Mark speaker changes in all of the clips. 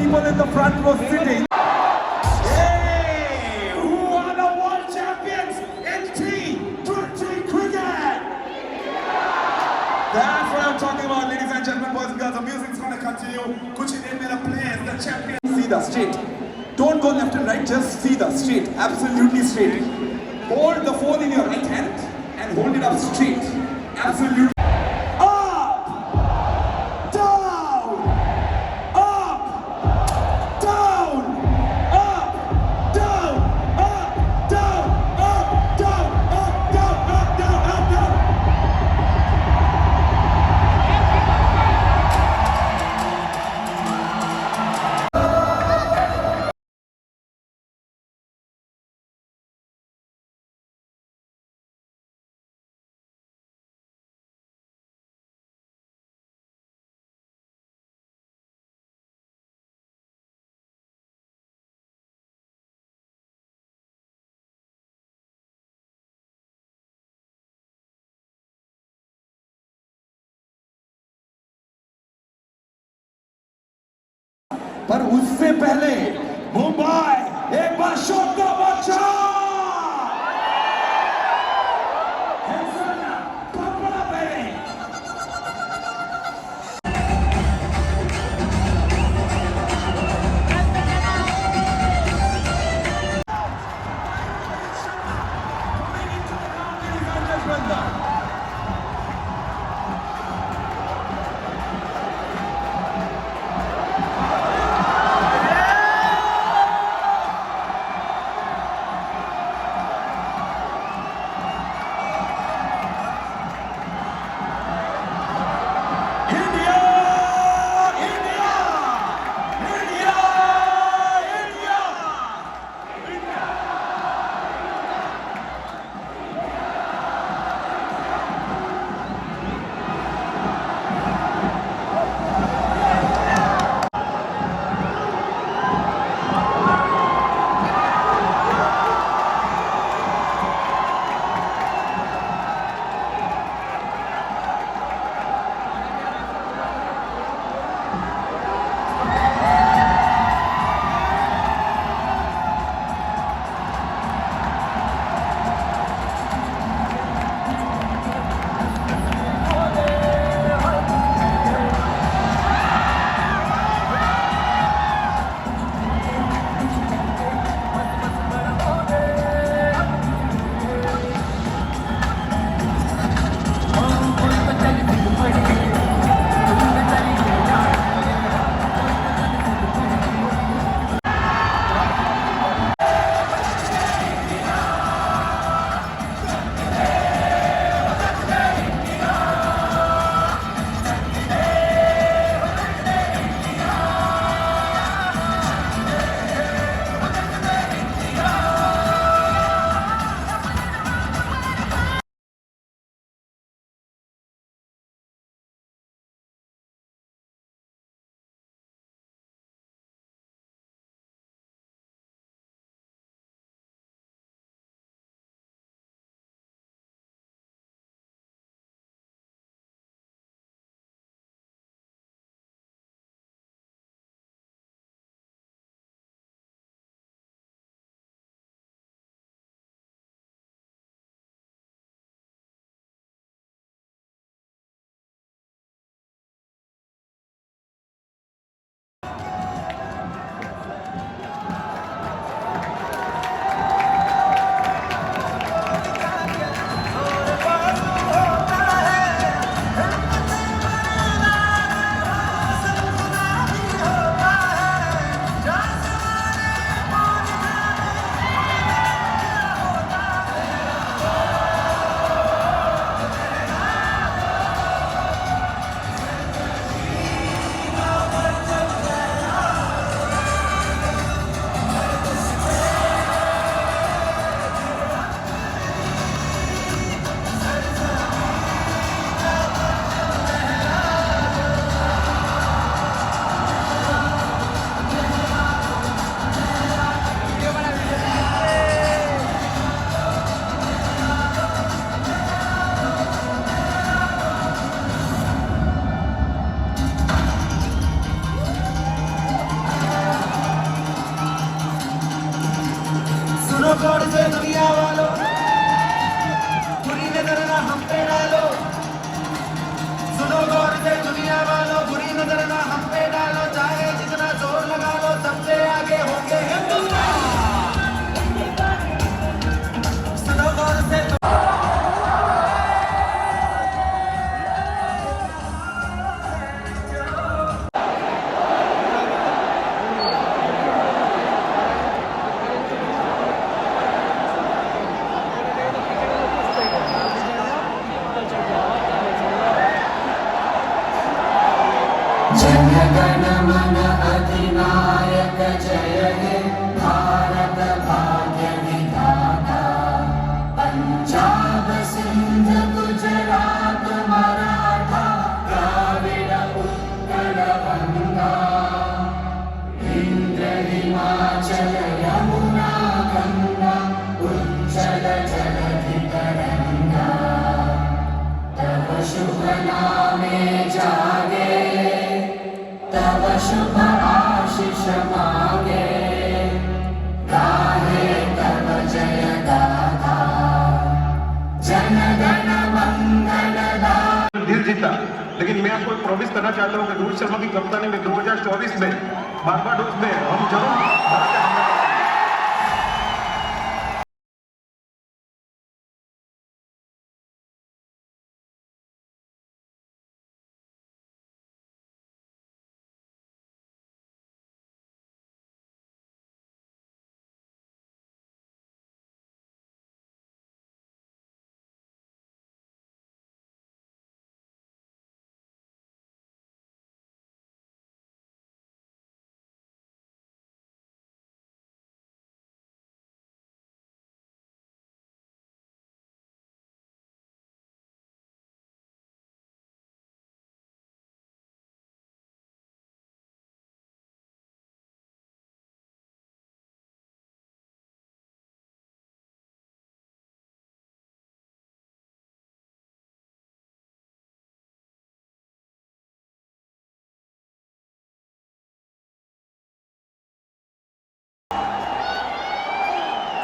Speaker 1: people in the front row sitting. Hey, who are the world champions in T20 cricket? That's what I'm talking about, ladies and gentlemen, boys and girls. The music's gonna continue. Kuch hi der mera players, the champion. See the straight. Don't go left and right, just see the straight. Absolutely straight. Hold the phone in your right hand and hold it up straight. Absolutely. पर उससे पहले मुंबई एक बार shot का बच्चा
Speaker 2: दुनिया वालों, बुरी नजर ना हम पे डालो। सुनो गौर से दुनिया वालों, बुरी नजर ना हम पे डालो। चाहे जितना जोर लगा लो, सबसे आगे होंगे हिंदुस्तान। सुनो गौर से
Speaker 3: जनगण मन अधिनायक जय हे भारत भाग्य विधाता। पंजाब सिंध गुजरात मराठा द्राविड़ उत्कल गंगा। इंद्र हिमाचल यमुना गंगा उज्जल जलधि तरंगा। तव शुभ नामे जागे, तव शुभ आशीष मागे। गाहे तव जय गाथा, जन गण मंगल दाता।
Speaker 4: दिल जीता, लेकिन मैं आपको एक प्रॉमिस करना चाहता हूँ कि रोहित शर्मा की कप्तानी में 2024 में बारबाडोस में हम जरूर भारत के हमला करेंगे।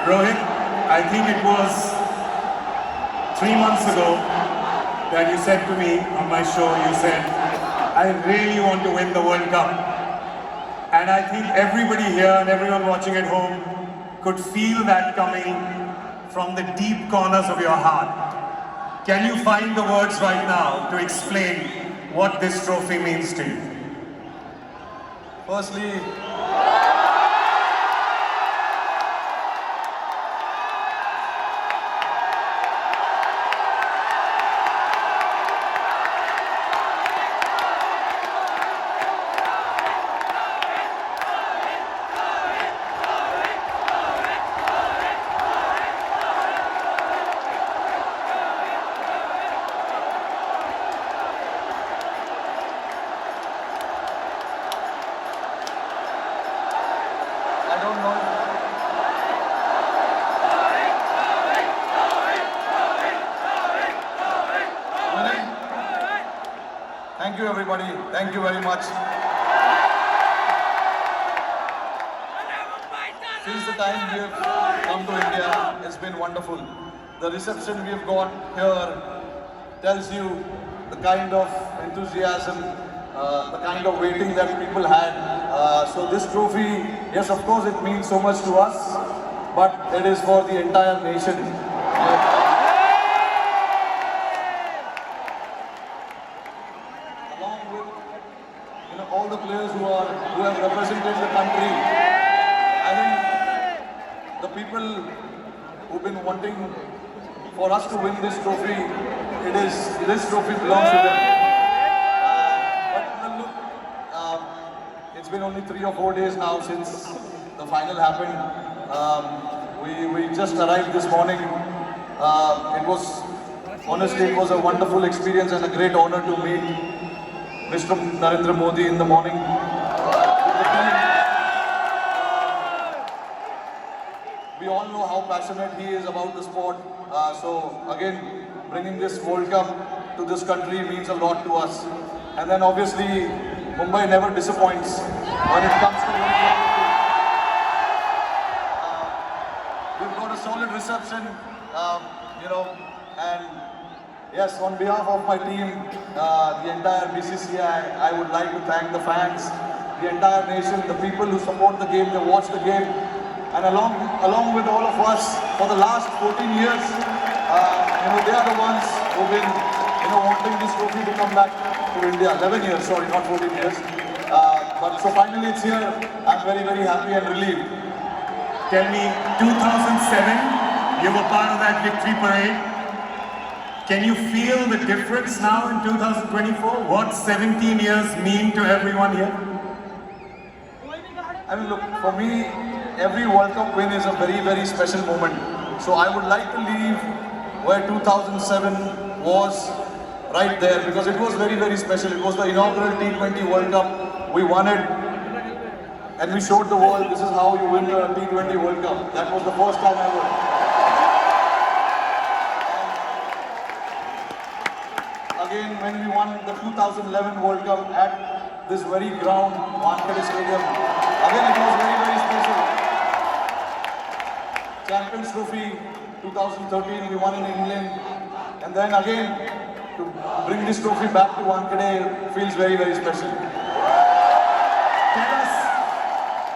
Speaker 5: Rohit, I think it was 3 months ago that you said to me on my show, you said, I really want to win the World Cup. And I think everybody here and everyone watching at home could feel that coming from the deep corners of your heart. Can you find the words right now to explain what this trophy means to you?
Speaker 6: Firstly, I don't know. Winning. Thank you, everybody. Thank you very much. Since the time we have come to India, it's been wonderful. The reception we have got here tells you the kind of enthusiasm, the kind of waiting that people had. So this trophy, yes, of course, it means so much to us, but it is for the entire nation. Along with all the players who have represented the country, I think the people who've been wanting for us to win this trophy, this trophy belongs to them. But look, it's been only 3 or 4 days now since the final happened. We just arrived this morning. Honestly, it was a wonderful experience and a great honor to meet Mr. Narendra Modi in the morning. We all know how passionate he is about the sport. So again, bringing this World Cup to this country means a lot to us. And then obviously, Mumbai never disappoints when it comes to World Cup. We've got a solid reception, and yes, on behalf of my team, the entire BCCI, I would like to thank the fans, the entire nation, the people who support the game, they watch the game, and along with all of us for the last 14 years, they are the ones who've been, wanting this trophy to come back to India. 11 years, sorry, not 14 years. But so finally it's here. I'm very, very happy and relieved.
Speaker 5: Tell me, 2007, you were part of that victory parade. Can you feel the difference now in 2024? What 17 years mean to everyone here?
Speaker 6: I mean, look, for me, every World Cup win is a very, very special moment. So I would like to leave where 2007 was right there, because it was very, very special. It was the inaugural T20 World Cup. We won it, and we showed the world this is how you win a T20 World Cup. That was the first time ever. And again, when we won the 2011 World Cup at this very ground, Wankhede Stadium, again it was very, very special. Champions Trophy 2013, we won in England, and then again to bring this trophy back to Wankhede feels very, very special.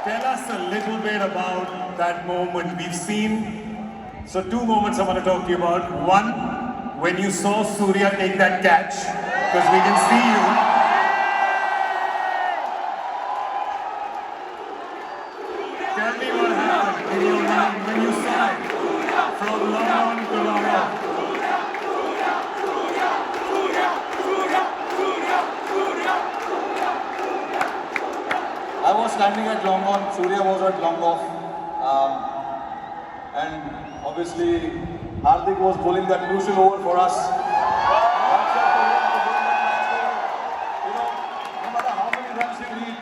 Speaker 5: Tell us a little bit about that moment. We've seen, so two moments I want to talk to you about. One, when you saw Surya take that catch, because we can see you. Tell me what happened in your mind when you saw it from long on to long on.
Speaker 6: I was standing at long on, Surya was at long off, and obviously Hardik was bowling that crucial over for us. No matter how many runs he needs,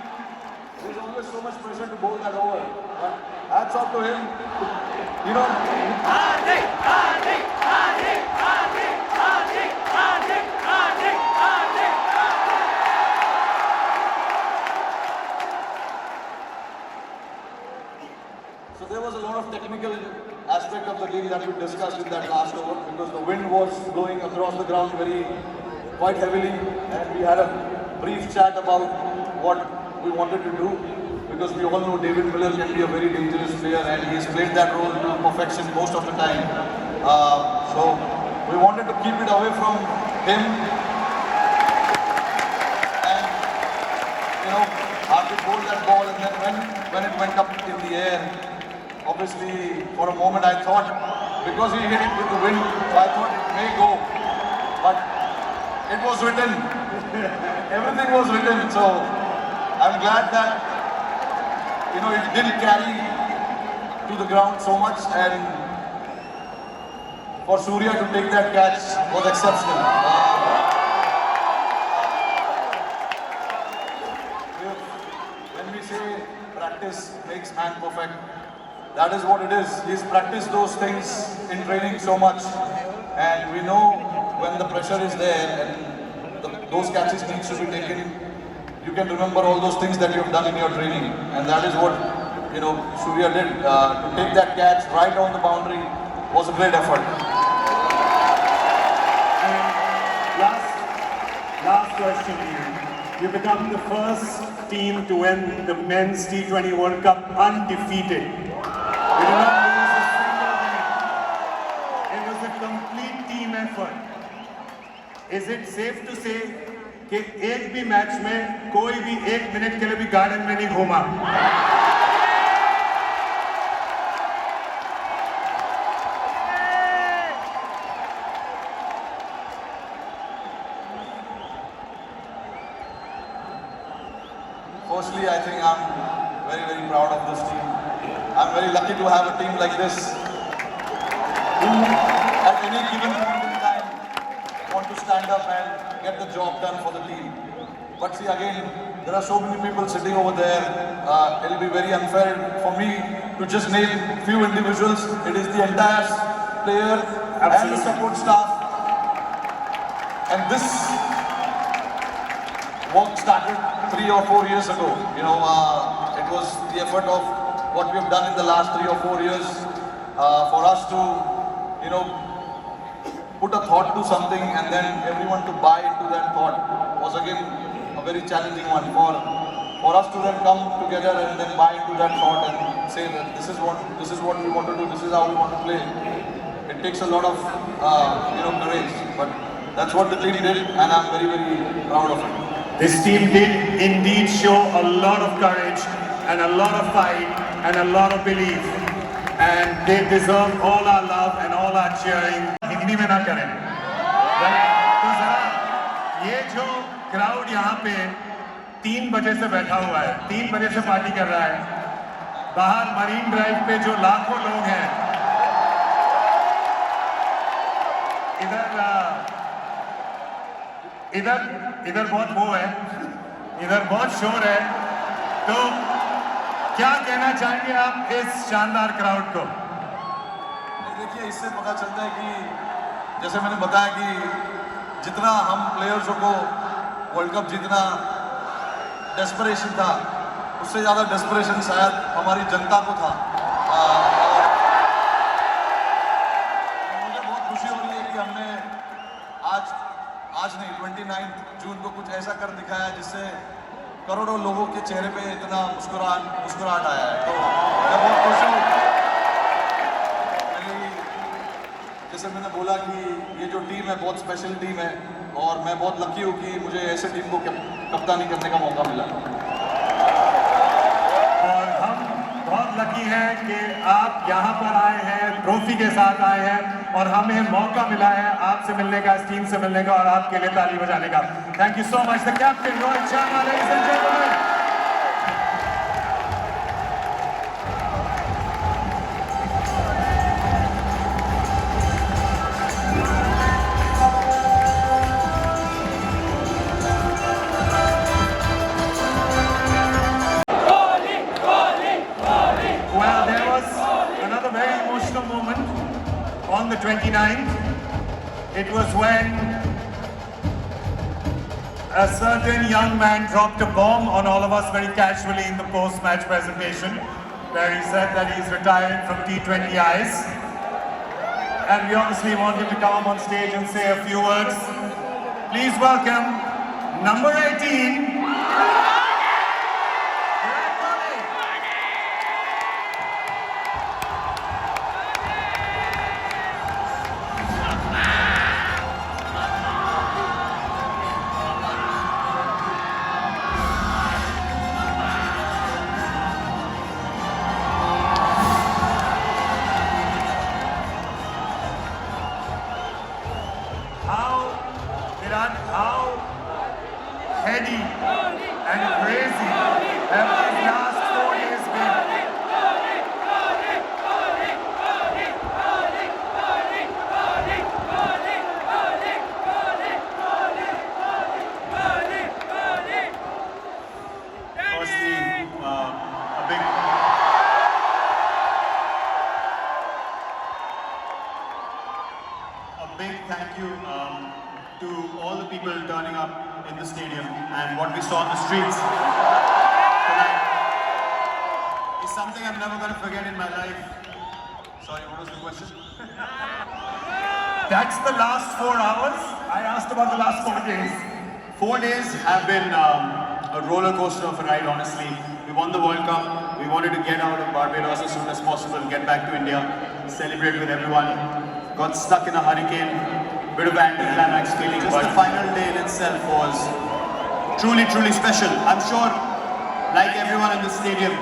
Speaker 6: there's always so much pressure to bowl that over. But hats off to him. So there was a lot of technical aspect of the game that we discussed in that last over, because the wind was blowing across the ground quite heavily, and we had a brief chat about what we wanted to do, because we all know David Miller can be a very dangerous player, and he's played that role to perfection most of the time. So we wanted to keep it away from him, and Hardik bowled that ball, and then when it went up in the air, obviously, for a moment I thought, because he hit it with the wind, so I thought it may go. But it was written. Everything was written. So I'm glad that, it didn't carry to the ground so much. And for Surya to take that catch was exceptional. When we say practice makes man perfect, that is what it is. He's practiced those things in training so much, and we know when the pressure is there and those catches needs to be taken, you can remember all those things that you've done in your training, and that is what Surya did. To take that catch right on the boundary was a great effort.
Speaker 5: Last question to you. You become the first team to win the Men's T20 World Cup undefeated. You did not lose a single game. It was a complete team effort. Is it safe to say कि एक भी match में कोई भी एक minute के लिए भी गार्डन में नहीं घूमा?
Speaker 6: Firstly, I think I'm very, very proud of this team. I'm very lucky to have a team like this who, at any given point in time, want to stand up and get the job done for the team. But see, again, there are so many people sitting over there. It'll be very unfair for me to just name few individuals. It is the entire player and the support staff. And this work started 3 or 4 years ago. It was the effort of what we have done in the last 3 or 4 years. for us to, you know, put a thought to something and then everyone to buy into that thought was again a very challenging one for us to then come together and then buy into that thought and say that this is what we want to do, this is how we want to play. It takes a lot of courage, but that's what the team did, and I'm very, very proud of it.
Speaker 5: This team did indeed show a lot of courage and a lot of fight and a lot of belief, and they deserve all our love and all our cheering. Hindi में ना करें, तो जरा ये जो crowd यहाँ पे 3 बजे से बैठा हुआ है, 3 बजे से पार्टी कर रहा है, बाहर मरीन ड्राइव पे जो लाखों लोग हैं, इधर बहुत वो है, इधर बहुत शोर है, तो क्या कहना चाहेंगे आप इस शानदार क्राउड को?
Speaker 6: देखिए, इससे पता चलता है कि जैसे मैंने बताया कि जितना हम प्लेयर्सों को वर्ल्ड कप जीतना डेस्परेशन था, उससे ज़्यादा डेस्परेशन शायद हमारी जनता को था। मुझे बहुत खुशी हो रही है कि हमने आज नहीं 29 जून को कुछ ऐसा कर दिखाया जिससे करोड़ों लोगों के चेहरे पे इतना मुस्कुराहट आया है। तो मैं बहुत खुश हूँ। जैसे मैंने बोला कि ये जो टीम है बहुत स्पेशल टीम है और मैं बहुत लकी हूँ कि मुझे ऐसे टीम को कप्तानी करने का मौका मिला।
Speaker 5: और हम बहुत लकी हैं कि आप यहाँ पर आए हैं, ट्रॉफी के साथ आए हैं और हमें मौका मिला है आपसे मिलने का, इस टीम से मिलने का और आपके लिए ताली बजाने का। Thank you so much the captain Rohit Sharma, ladies and gentleman. On the 29th, it was when a certain young man dropped a bomb on all of us very casually in the post-match presentation, where he said that he's retiring from T20Is. And we obviously want him to come up on stage and say a few words. Please welcome number 18. How heady and crazy have these last 4 days been? Firstly, a big thank you to all the people turning up in the stadium, and what we saw on the streets tonight is something I'm never going to forget in my life.
Speaker 6: Sorry, what was the question?
Speaker 5: That's the last 4 hours. I asked about the last 4 days. 4 days have been a roller coaster of a ride, honestly. We won the World Cup. We wanted to get out of Barbados as soon as possible, get back to India, celebrate with everyone. Got stuck in a hurricane. Bit of anticlimax feeling, but the final day in itself was truly, truly special. I'm sure, like everyone in the stadium,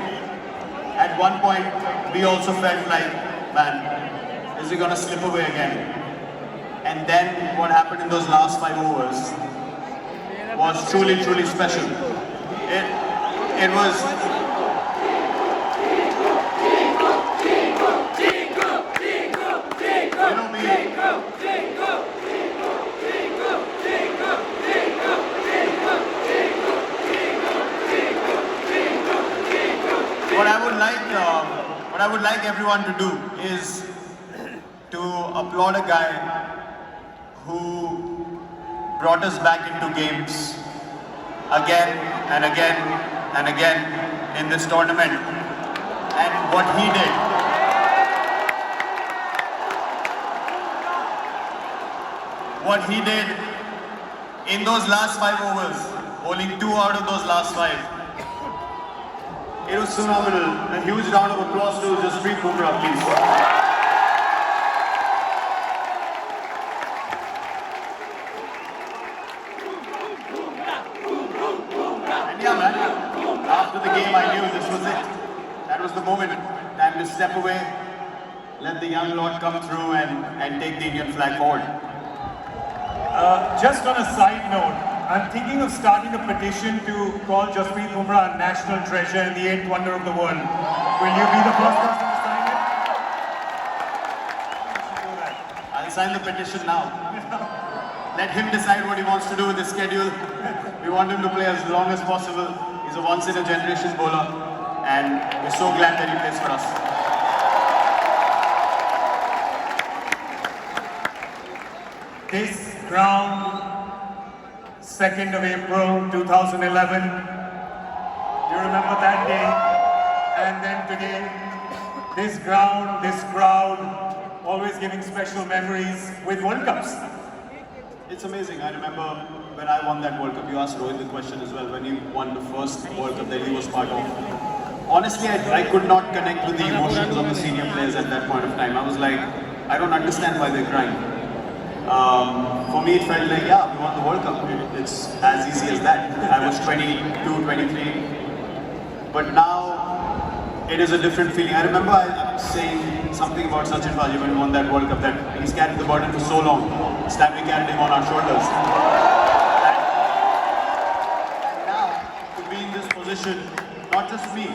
Speaker 5: at one point we also felt like, man, is it gonna slip away again? And then what happened in those last 5 overs was truly, truly special. It was. What I would like everyone to do is to applaud a guy who brought us back into games again and again and again in this tournament. And what he did
Speaker 2: what he did in those last 5 overs, bowling 2 out of those last 5. It was phenomenal. A huge round of applause to Jasprit Bumrah, please. And yeah, man, after the game I knew this was it. That was the moment. Time to step away, let the young lord come through and take the Indian flag forward.
Speaker 5: Just on a side note, I'm thinking of starting a petition to call Jasprit Bumrah a national treasure and the 8th wonder of the world. Will you be the first person to sign it?
Speaker 2: I'll sign the petition now. Let him decide what he wants to do with his schedule. We want him to play as long as possible. He's a once-in-a-generation bowler, and we're so glad that he plays for us.
Speaker 5: This ground, 2nd of April 2011. You remember that day? And then today, this ground, this crowd, always giving special memories with World Cups.
Speaker 2: It's amazing. I remember when I won that World Cup, you asked Rohit the question as well, when he won the first World Cup that he was part of. Honestly, I could not connect with the emotions of the senior players at that point of time. I was like, I don't understand why they're crying. For me, it felt like, yeah, we won the World Cup. It's as easy as that. I was 22, 23. But now, it is a different feeling. I remember I was saying something about Sachin Baji when he won that World Cup, that he's carried the burden for so long. It's time we carried him on our shoulders. And now, to be in this position, not just me,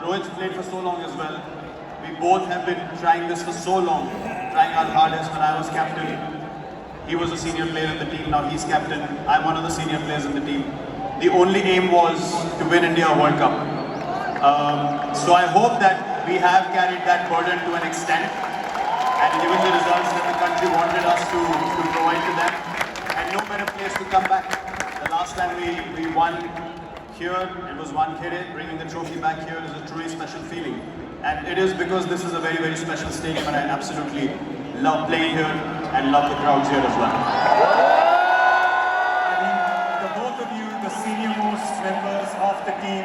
Speaker 2: Rohit's played for so long as well. We both have been trying this for so long, trying our hardest. When I was captain, he was a senior player in the team, now he's captain. I'm one of the senior players in the team. The only aim was to win India a World Cup. So I hope that we have carried that burden to an extent, and given the results that the country wanted us to provide to them, and no better place to come back. The last time we won here, it was Wankhede. Bringing the trophy back here is a truly special feeling. And it is because this is a very, very special stadium, and I absolutely love playing here and love the crowds here as well.
Speaker 5: I mean, the both of you, the senior-most members of the team,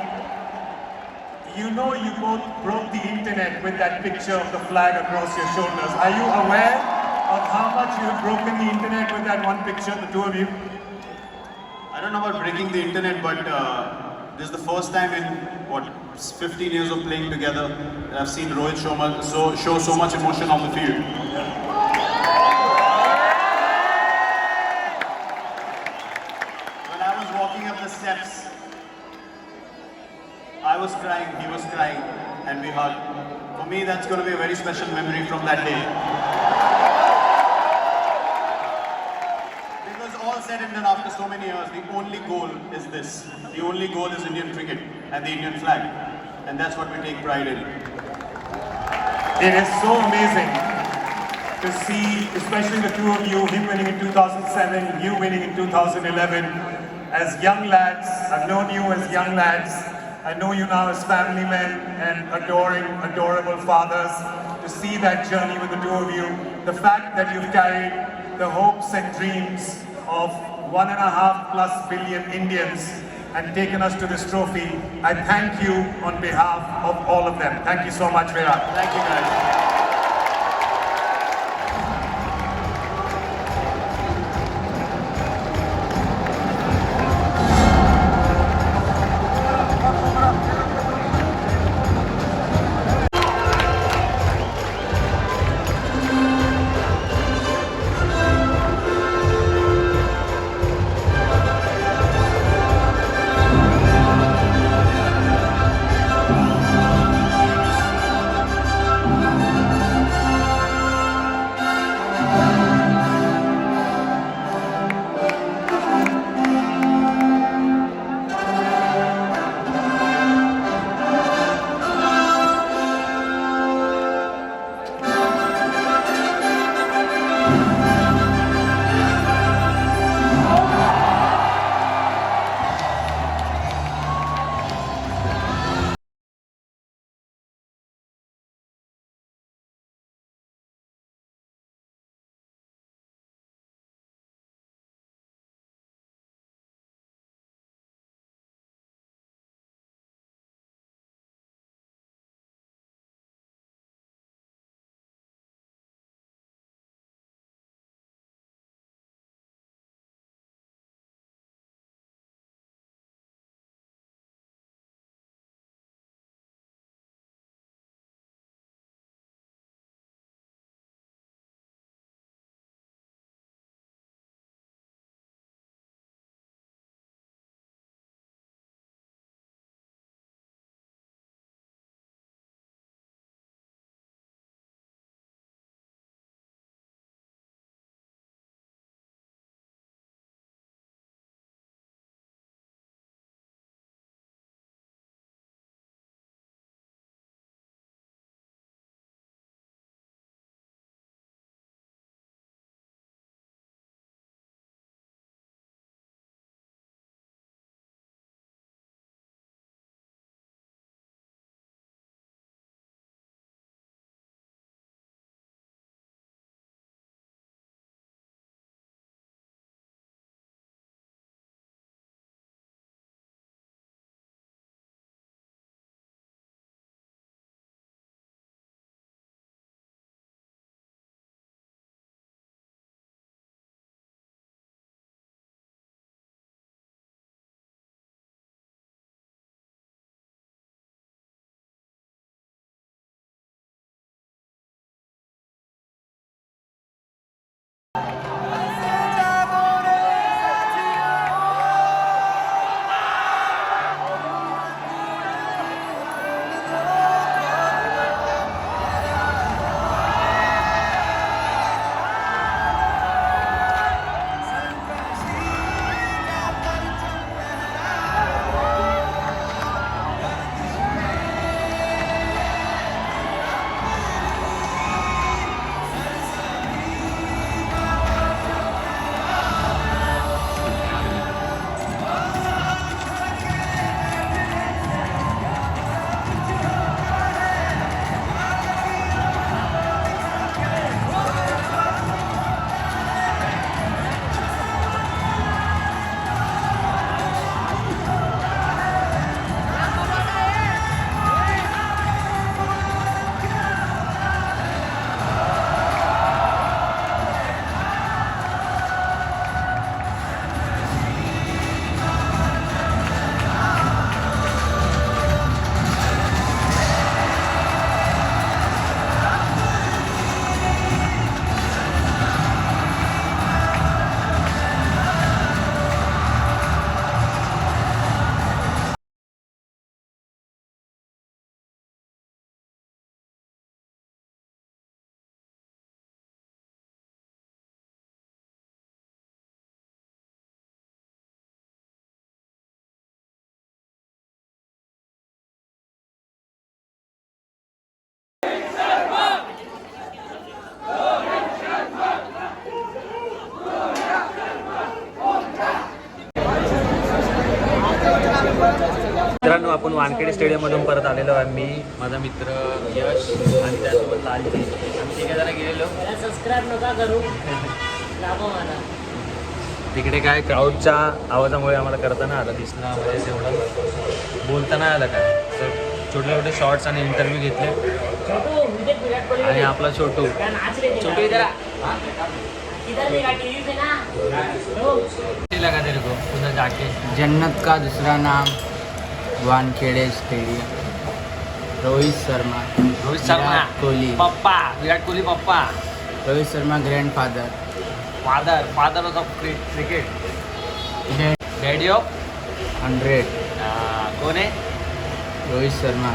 Speaker 5: you know you both broke the internet with that picture of the flag across your shoulders. Are you aware of how much you have broken the internet with that one picture, the two of you?
Speaker 2: I don't know about breaking the internet, but this is the first time in, 15 years of playing together that I've seen Rohit show so much emotion on the field. When I was walking up the steps, I was crying, he was crying, and we hugged. For me, that's going to be a very special memory from that day. Because all said and done, after so many years, the only goal is this. The only goal is Indian cricket and the Indian flag. And that's what we take pride in.
Speaker 5: It is so amazing to see, especially the two of you, him winning in 2007, you winning in 2011. As young lads, I've known you as young lads. I know you now as family men and adorable fathers. To see that journey with the two of you, the fact that you've carried the hopes and dreams of 1.5+ billion Indians and taken us to this trophy, I thank you on behalf of all of them. Thank you so much, Virat.
Speaker 2: Thank you, guys.
Speaker 7: मित्रांनो, आपण वानखेडे स्टेडियममधून परत आलेलो आहे. मी, माझा मित्र यश आणि त्यासोबत लालजी, आम्ही तिघे जरा गेलेलो.
Speaker 8: सबस्क्राईब नका करू लाभो मला.
Speaker 7: तिकडे काय क्राऊडच्या आवाजामुळे आम्हाला करता नाही आलं, दिसणं म्हणजे तेवढं बोलता नाही आलं काय. तर छोटे छोटे शॉर्ट्स आणि इंटरव्ह्यू घेतले.
Speaker 8: छोटू विकेट विराट कोहली
Speaker 7: आणि आपला छोटू
Speaker 8: नाच रहे थे.
Speaker 7: छोटू इधर आ.
Speaker 8: इधर देखा टीवी पे ना लोग
Speaker 7: लगा तेरे को उधर जाके.
Speaker 9: जन्नत का दूसरा नाम Wankhede stadium. Rohit Sharma,
Speaker 7: Rohit Sharma,
Speaker 9: Virat Kohli.
Speaker 7: Papa Virat Kohli papa.
Speaker 9: Rohit Sharma grandfather.
Speaker 7: Father of cricket. Daddy of
Speaker 9: 100.
Speaker 7: कोण आहे?
Speaker 9: रोहित शर्मा.